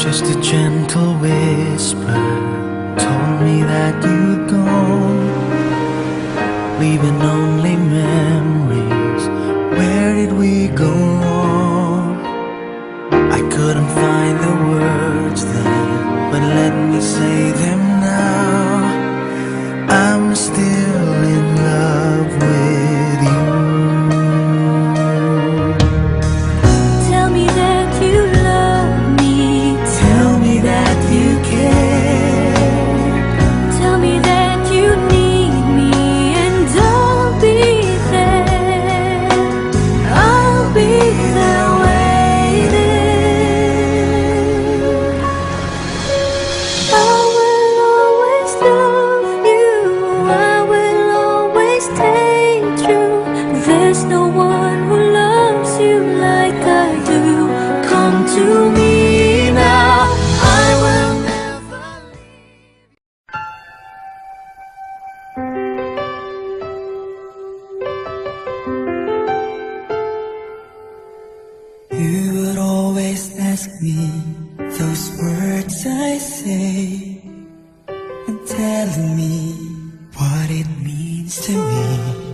Just a gentle whisper told me that you'd gone, leaving only memories. Where did we go wrong? I couldn't find the words then, but let me say them now. I'm still in love with you. Tell me that you love me. Tell me that you care. Tell me that you need me, and I'll be there. I'll be there waiting. I will always love you. I will always stay true. There's no one who loves you like I do. Come to me now. I will never leave. You would always ask me those words I say, and telling me what it means to me.